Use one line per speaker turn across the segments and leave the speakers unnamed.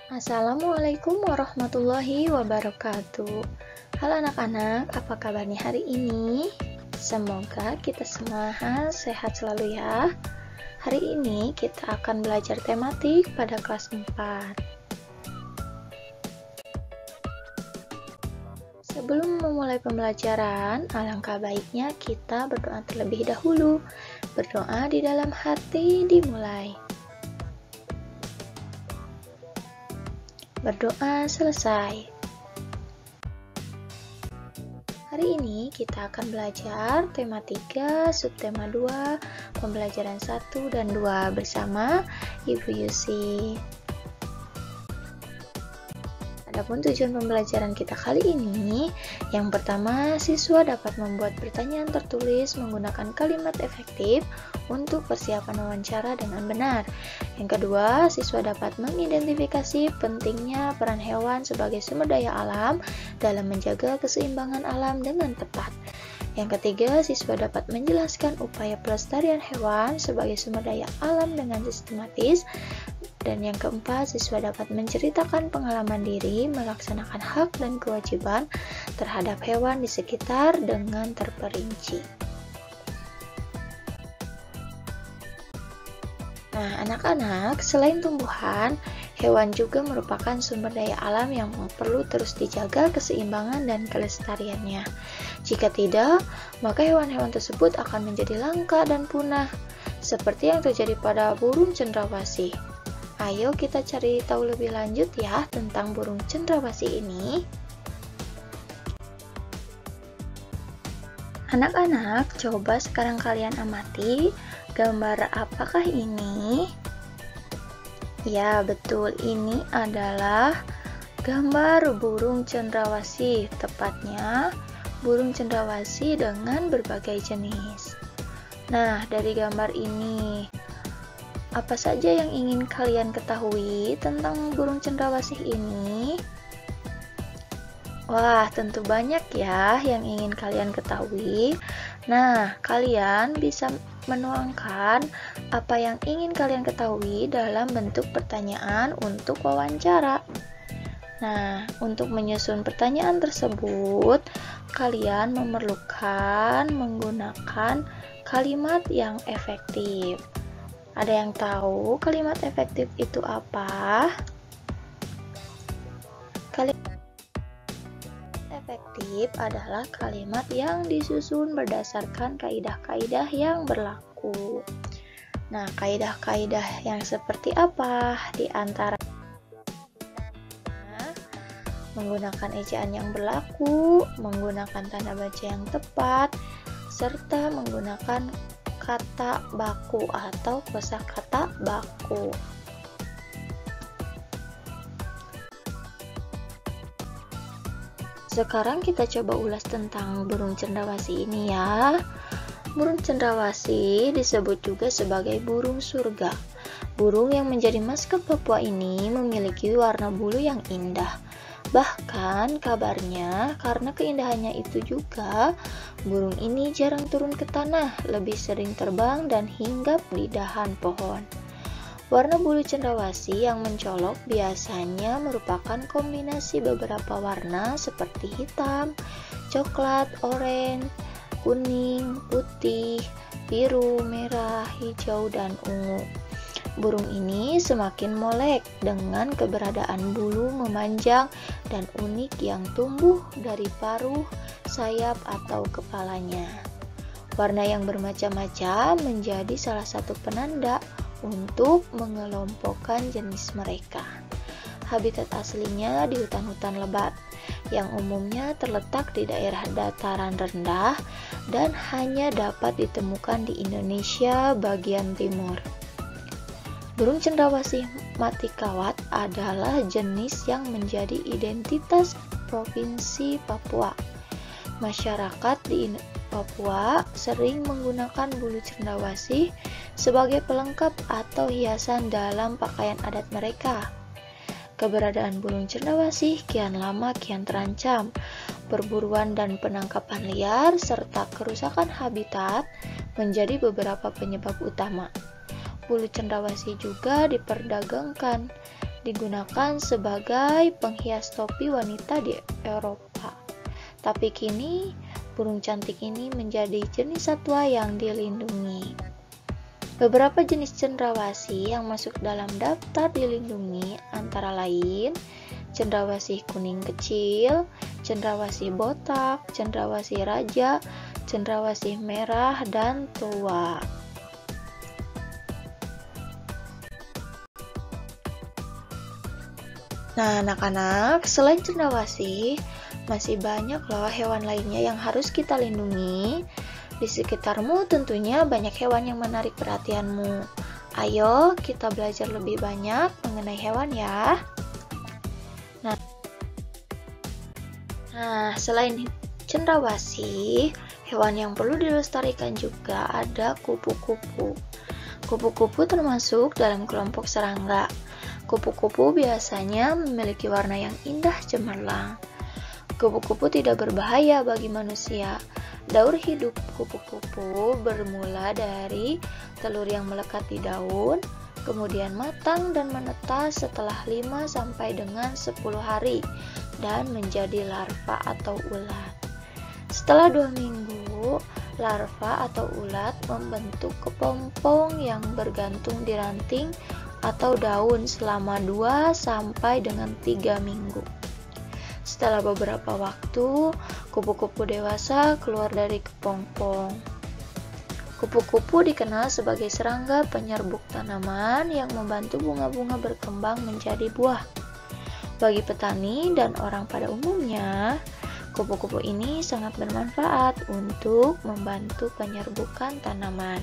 Assalamualaikum warahmatullahi wabarakatuh. Halo anak-anak, apa kabarnya hari ini? Semoga kita semua sehat selalu ya. Hari ini kita akan belajar tematik pada kelas 4. Sebelum memulai pembelajaran, alangkah baiknya kita berdoa terlebih dahulu. Berdoa di dalam hati dimulai. Berdoa selesai. Hari ini kita akan belajar tema 3, subtema 2, pembelajaran 1 dan 2 bersama Ibu Yusi. Adapun tujuan pembelajaran kita kali ini, yang pertama, siswa dapat membuat pertanyaan tertulis menggunakan kalimat efektif untuk persiapan wawancara dengan benar. Yang kedua, siswa dapat mengidentifikasi pentingnya peran hewan sebagai sumber daya alam dalam menjaga keseimbangan alam dengan tepat. Yang ketiga, siswa dapat menjelaskan upaya pelestarian hewan sebagai sumber daya alam dengan sistematis. Dan yang keempat, siswa dapat menceritakan pengalaman diri melaksanakan hak dan kewajiban terhadap hewan di sekitar dengan terperinci. Nah, anak-anak, selain tumbuhan, hewan juga merupakan sumber daya alam yang perlu terus dijaga keseimbangan dan kelestariannya. Jika tidak, maka hewan-hewan tersebut akan menjadi langka dan punah, seperti yang terjadi pada burung cendrawasih. Ayo kita cari tahu lebih lanjut ya tentang burung cendrawasih ini. Anak-anak, coba sekarang kalian amati gambar apakah ini? Ya, betul, ini adalah gambar burung cendrawasih, tepatnya burung cendrawasih dengan berbagai jenis. Nah, dari gambar ini, apa saja yang ingin kalian ketahui tentang burung cendrawasih ini? Wah, tentu banyak ya yang ingin kalian ketahui. Nah, kalian bisa menuangkan apa yang ingin kalian ketahui dalam bentuk pertanyaan untuk wawancara. Nah, untuk menyusun pertanyaan tersebut, kalian memerlukan menggunakan kalimat yang efektif. Ada yang tahu kalimat efektif itu apa? Kalimat efektif adalah kalimat yang disusun berdasarkan kaidah-kaidah yang berlaku. Nah, kaidah-kaidah yang seperti apa? Di antara menggunakan ejaan yang berlaku, menggunakan tanda baca yang tepat, serta menggunakan kata baku atau kosakata baku. Sekarang kita coba ulas tentang burung cendrawasih ini ya. Burung cendrawasih disebut juga sebagai burung surga. Burung yang menjadi maskot Papua ini memiliki warna bulu yang indah. Bahkan kabarnya karena keindahannya itu juga, burung ini jarang turun ke tanah, lebih sering terbang dan hinggap di dahan pohon. Warna bulu cendrawasih yang mencolok biasanya merupakan kombinasi beberapa warna seperti hitam, coklat, oranye, kuning, putih, biru, merah, hijau, dan ungu. Burung ini semakin molek dengan keberadaan bulu memanjang dan unik yang tumbuh dari paruh, sayap, atau kepalanya. Warna yang bermacam-macam menjadi salah satu penanda untuk mengelompokkan jenis mereka. Habitat aslinya di hutan-hutan lebat, yang umumnya terletak di daerah dataran rendah dan hanya dapat ditemukan di Indonesia bagian timur. Burung cendrawasih matikawat adalah jenis yang menjadi identitas Provinsi Papua. Masyarakat di Papua sering menggunakan bulu cendrawasih sebagai pelengkap atau hiasan dalam pakaian adat mereka. Keberadaan burung cendrawasih kian lama kian terancam. Perburuan dan penangkapan liar serta kerusakan habitat menjadi beberapa penyebab utama. Bulu cendrawasih juga diperdagangkan digunakan sebagai penghias topi wanita di Eropa. Tapi kini, burung cantik ini menjadi jenis satwa yang dilindungi. Beberapa jenis cendrawasih yang masuk dalam daftar dilindungi antara lain cendrawasih kuning kecil, cendrawasih botak, cendrawasih raja, cendrawasih merah, dan tua. Nah, anak-anak, selain cendrawasih, masih banyak loh hewan lainnya yang harus kita lindungi. Di sekitarmu tentunya banyak hewan yang menarik perhatianmu. Ayo kita belajar lebih banyak mengenai hewan ya. Nah, selain cendrawasih, hewan yang perlu dilestarikan juga ada kupu-kupu. Kupu-kupu termasuk dalam kelompok serangga. Kupu-kupu biasanya memiliki warna yang indah cemerlang. Kupu-kupu tidak berbahaya bagi manusia. Daur hidup kupu-kupu bermula dari telur yang melekat di daun, kemudian matang dan menetas setelah 5 sampai dengan 10 hari dan menjadi larva atau ulat. Setelah 2 minggu, larva atau ulat membentuk kepompong yang bergantung di ranting atau daun selama 2 sampai dengan 3 minggu. Setelah beberapa waktu, kupu-kupu dewasa keluar dari kepompong. Kupu-kupu dikenal sebagai serangga penyerbuk tanaman yang membantu bunga-bunga berkembang menjadi buah. Bagi petani dan orang pada umumnya, kupu-kupu ini sangat bermanfaat untuk membantu penyerbukan tanaman.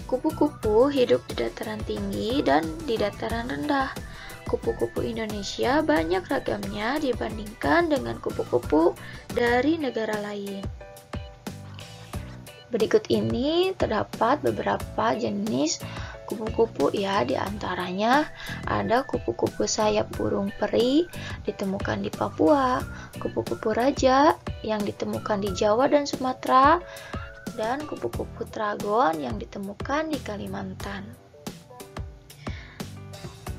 Kupu-kupu hidup di dataran tinggi dan di dataran rendah. Kupu-kupu Indonesia banyak ragamnya dibandingkan dengan kupu-kupu dari negara lain. Berikut ini terdapat beberapa jenis kupu-kupu ya, diantaranya ada kupu-kupu sayap burung peri ditemukan di Papua, kupu-kupu raja yang ditemukan di Jawa dan Sumatera, dan kupu-kupu tragon yang ditemukan di Kalimantan.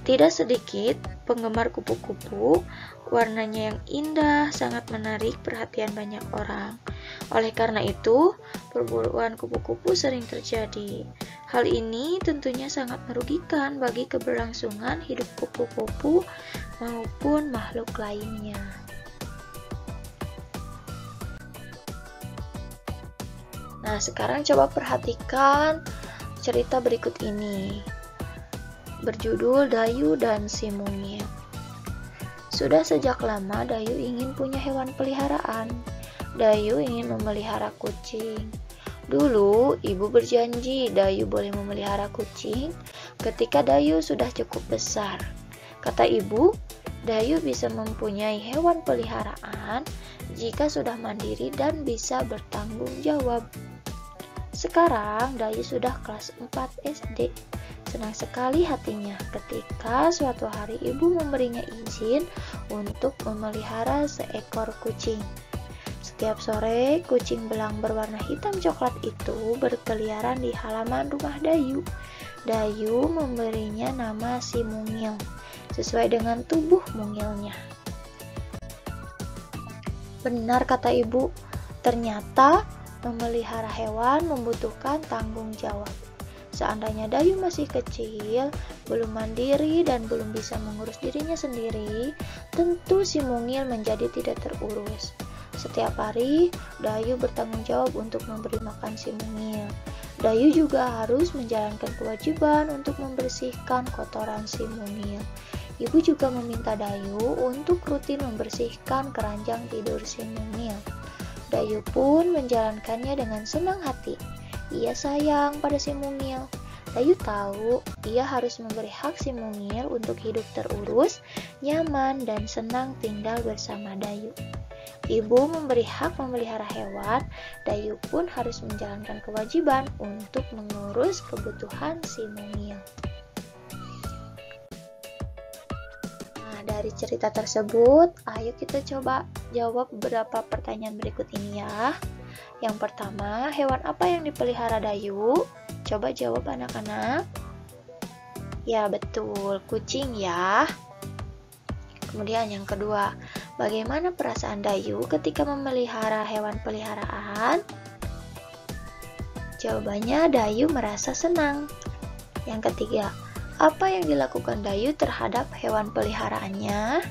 Tidak sedikit penggemar kupu-kupu, warnanya yang indah sangat menarik perhatian banyak orang. Oleh karena itu, perburuan kupu-kupu sering terjadi. Hal ini tentunya sangat merugikan bagi keberlangsungan hidup kupu-kupu maupun makhluk lainnya. Nah, sekarang coba perhatikan cerita berikut ini. Berjudul Dayu dan si Mungil. Sudah sejak lama Dayu ingin punya hewan peliharaan. Dayu ingin memelihara kucing. Dulu ibu berjanji Dayu boleh memelihara kucing ketika Dayu sudah cukup besar. Kata ibu, Dayu bisa mempunyai hewan peliharaan jika sudah mandiri dan bisa bertanggung jawab. Sekarang Dayu sudah kelas 4 SD. Senang sekali hatinya ketika suatu hari ibu memberinya izin untuk memelihara seekor kucing. Setiap sore, kucing belang berwarna hitam coklat itu berkeliaran di halaman rumah Dayu. Dayu memberinya nama si Mungil, sesuai dengan tubuh mungilnya. Benar kata ibu, ternyata memelihara hewan membutuhkan tanggung jawab. Seandainya Dayu masih kecil, belum mandiri dan belum bisa mengurus dirinya sendiri, tentu si Mungil menjadi tidak terurus. Setiap hari, Dayu bertanggung jawab untuk memberi makan si Mungil. Dayu juga harus menjalankan kewajiban untuk membersihkan kotoran si Mungil. Ibu juga meminta Dayu untuk rutin membersihkan keranjang tidur si Mungil. Dayu pun menjalankannya dengan senang hati. Ia sayang pada si Mungil. Dayu tahu ia harus memberi hak si Mungil untuk hidup terurus, nyaman, dan senang tinggal bersama Dayu. Ibu memberi hak memelihara hewan, Dayu pun harus menjalankan kewajiban untuk mengurus kebutuhan si Mungil. Nah, dari cerita tersebut, ayo kita coba jawab beberapa pertanyaan berikut ini ya. Yang pertama, hewan apa yang dipelihara Dayu? Coba jawab anak-anak. Ya betul, kucing ya. Kemudian yang kedua, bagaimana perasaan Dayu ketika memelihara hewan peliharaan? Jawabannya, Dayu merasa senang. Yang ketiga, apa yang dilakukan Dayu terhadap hewan peliharaannya?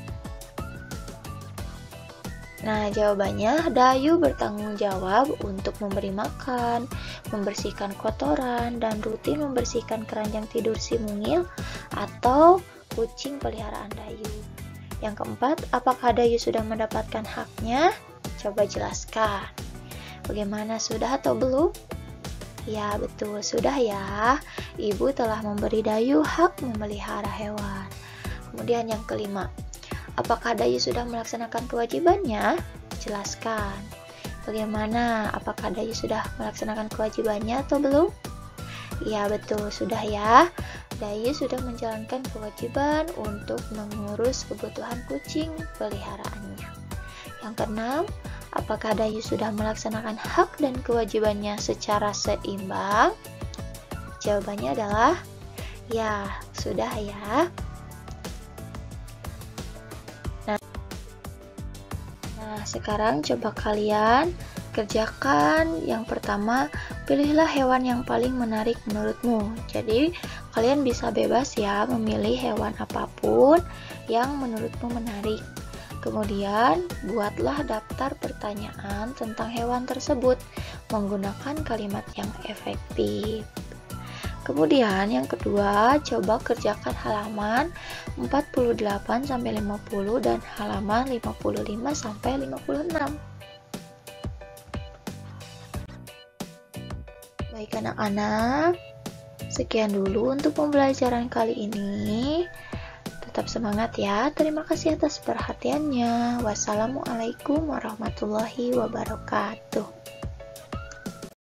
Nah, jawabannya, Dayu bertanggung jawab untuk memberi makan, membersihkan kotoran, dan rutin membersihkan keranjang tidur si mungil atau kucing peliharaan Dayu. Yang keempat, apakah Dayu sudah mendapatkan haknya? Coba jelaskan. Bagaimana, sudah atau belum? Ya, betul, sudah ya. Ibu telah memberi Dayu hak memelihara hewan. Kemudian yang kelima, apakah Dayu sudah melaksanakan kewajibannya? Jelaskan. Bagaimana? Apakah Dayu sudah melaksanakan kewajibannya atau belum? Ya, betul, sudah ya. Dayu sudah menjalankan kewajiban untuk mengurus kebutuhan kucing peliharaannya. Yang keenam, apakah Dayu sudah melaksanakan hak dan kewajibannya secara seimbang? Jawabannya adalah ya, sudah ya. Nah, sekarang coba kalian kerjakan. Yang pertama, pilihlah hewan yang paling menarik menurutmu. Jadi, kalian bisa bebas ya memilih hewan apapun yang menurutmu menarik. Kemudian, buatlah daftar pertanyaan tentang hewan tersebut menggunakan kalimat yang efektif. Kemudian yang kedua, coba kerjakan halaman 48-50 dan halaman 55-56. Baik anak-anak, sekian dulu untuk pembelajaran kali ini. Tetap semangat ya. Terima kasih atas perhatiannya. Wassalamualaikum warahmatullahi wabarakatuh.